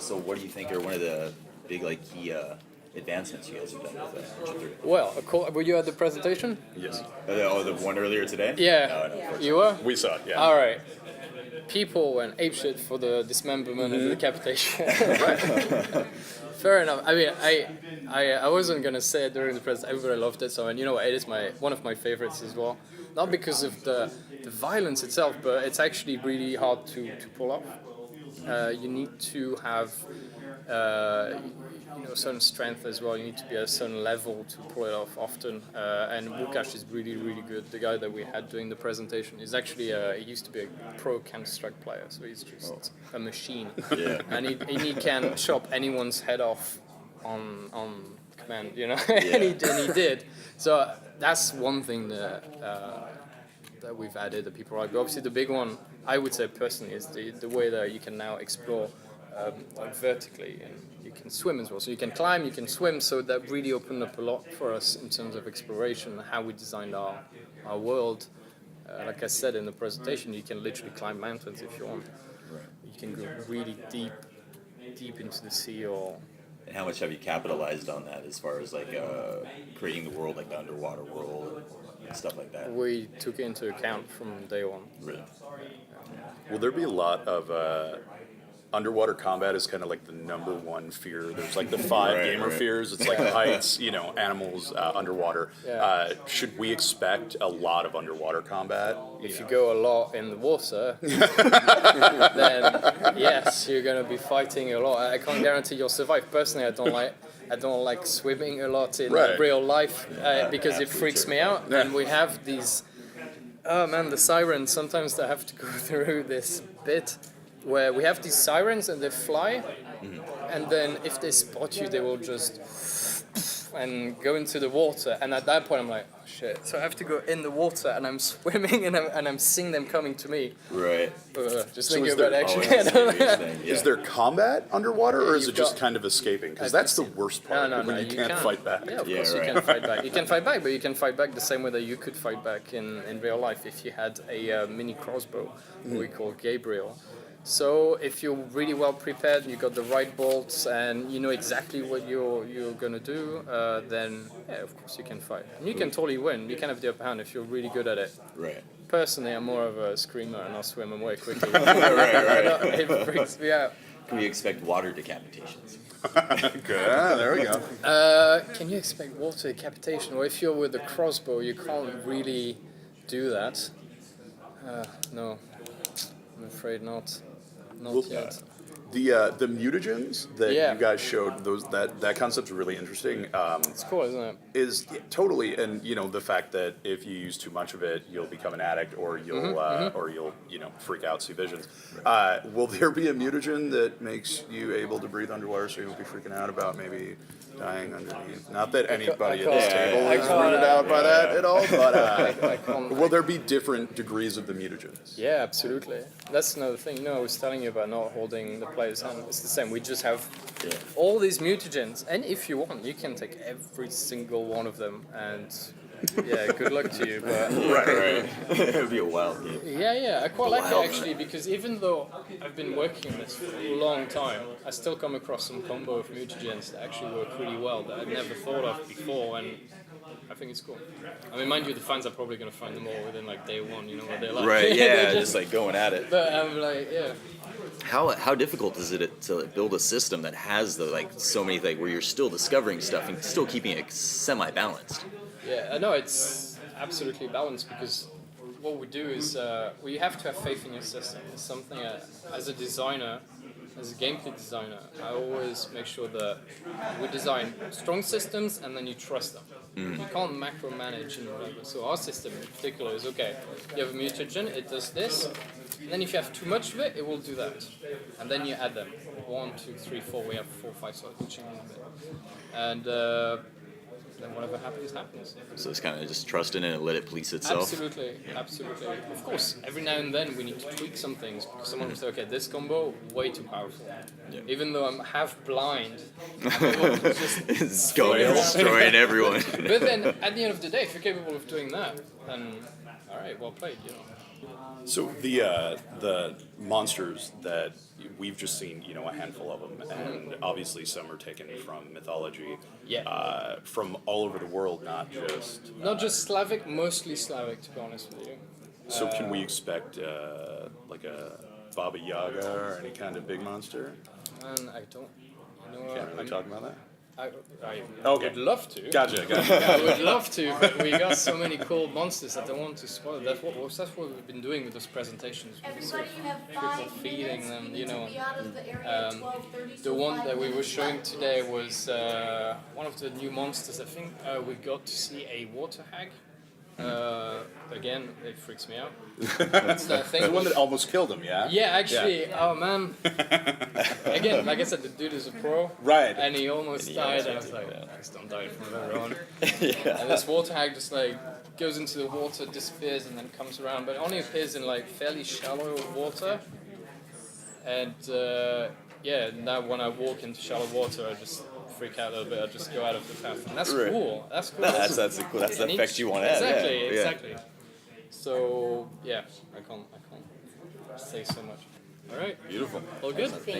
So what do you think are one of the big key advancements you guys have done with Engine 3? Well, were you at the presentation? Yes. The one earlier today? Yeah. No, unfortunately. You were? We saw it, yeah. All right. People went apeshit for the dismemberment and the decapitation. Fair enough. I mean, I wasn't gonna say it during the press. Everybody loved it, so and you know what, it is one of my favorites as well. Not because of the violence itself, but it's actually really hard to pull off. You need to have a certain strength as well. You need to be at a certain level to pull it off often. And Łukasz is really, really good. The guy that we had doing the presentation is actually he used to be a pro Counter-Strike player, so he's just a machine. Yeah. And he can chop anyone's head off on command, you know. Yeah. and he did. So that's one thing that we've added that people like. But obviously, the big one I would say personally is the way that you can now explore vertically, and you can swim as well. So you can climb, you can swim. So that really opened up a lot for us in terms of exploration and how we designed our world. Like I said in the presentation, you can literally climb mountains if you want. Right. You can go really deep into the sea or. And how much have you capitalized on that as far as creating the world, like the underwater world and stuff like that? We took it into account from day one. Really? Will there be a lot of underwater combat is kind of like the number one fear. There's like the five gamer fears. It's like heights, animals, underwater. Yeah. Should we expect a lot of underwater combat? If you go a lot in the water, then yes, you're going to be fighting a lot. I can't guarantee you'll survive. Personally, I don't like swimming a lot in real life because it freaks me out. And we have these, the sirens. Sometimes they have to go through this bit where we have these sirens and they fly, and then if they spot you, they will just and go into the water. And at that point, I'm like, oh shit! So I have to go in the water, and I'm swimming, and I'm seeing them coming to me. Right. Just So thinking is about there- actually. Is there combat underwater, or is You've it just got- kind of escaping? Because that's the worst part, No, when you can't can. fight back. Yeah, of Yeah, course right. you can fight back. You can fight back, but you can fight back the same way that you could fight back in real life if you had a mini crossbow, what we call Gabriel. So if you're really well prepared and you got the right bolts and you know exactly what you're gonna do, then yeah, of course you can fight. And you can totally win. You can have the upper hand if you're really good at it. Right. Personally, I'm more of a screamer and I'll swim away quickly. Right. It freaks me out. Can we expect water decapitations? Good. There we go. Can you expect water decapitation? Well, if you're with a crossbow, you can't really do that. No, I'm afraid not. Not yet. The mutagens that Yeah. you guys showed, that concept's really interesting. It's cool, isn't it? Is totally, and the fact that if you use too much of it, you'll become an addict, or you'll freak out, see visions. Will there be a mutagen that makes you able to breathe underwater, so you won't be freaking out about maybe dying underneath? Not that anybody at this table is weirded out by that at all, but I can't. will there be different degrees of the mutagens? Yeah, absolutely. That's another thing. I was telling you about not holding the player's hand. It's the same. We just have all these mutagens, and if you want, you can take every single one of them. And yeah, good luck to you. But Right. It would be a wild game. yeah, I quite like it actually because even though I've been working on this for a long time, I still come across some combo of mutagens that actually work really well that I'd never thought of before, and I think it's cool. I mean, mind you, the fans are probably going to find them all within day one. You know what they're like. Right. They're Yeah. just going at it. But I'm like, yeah. How difficult is it to build a system that has so many where you're still discovering stuff and still keeping it semi-balanced? Yeah, no, it's absolutely balanced because what we do is we have to have faith in your system. It's something as a designer, as a gameplay designer, I always make sure that we design strong systems and then you trust them. You can't macro-manage and whatever. So our system in particular is, okay, you have a mutagen, it does this, and then if you have too much of it, it will do that. And then you add them. 1, 2, 3, 4, we have 4, 5 sort of chain of it. And then whatever happens, happens. So it's kind of just trust in it and let it police itself. Absolutely. Of course, every now and then we need to tweak some things because someone will say, okay, this combo, way too powerful. Yeah. Even though I'm half blind, I'm able to just It's going and destroying everyone. But then, at the end of the day, if you're capable of doing that, then, all right, well played, So the monsters that we've just seen, you know, a handful of them, and obviously some are taken from mythology, Yeah. from all over the world, not just. Not just Slavic, mostly Slavic, to be honest with you. So can we expect like a Baba Yaga or any kind of big monster? And I don't, you know, Can't really talk about that. I Okay. would love to. Gotcha. I would love to, but we got so many cool monsters that I don't want to spoil. That's what we've been doing with those presentations. We're sort of Everybody, you have triple 5 feeding minutes. them, We you need know. to be out of the area at 12:30. The one that we were showing today was one of the new monsters. I think we got to see a water hag. Again, it freaks me out. It's the thing. The one that almost killed him, yeah? Yeah, actually, oh man. Again, like I said, the dude is a pro. Right. And he almost he died. almost I was died, like, please don't die from later on. Yeah. And this water hag just like goes into the water, disappears, and then comes around. But it only appears in like fairly shallow water. And yeah, now when I walk into shallow water, I just freak out a little bit. I just go out of the path, and that's Right. cool. That's cool. No, that's the effect you want to have. Exactly, Yeah. exactly. So yeah, I can't say so much. All right, Beautiful. all good. Thank you.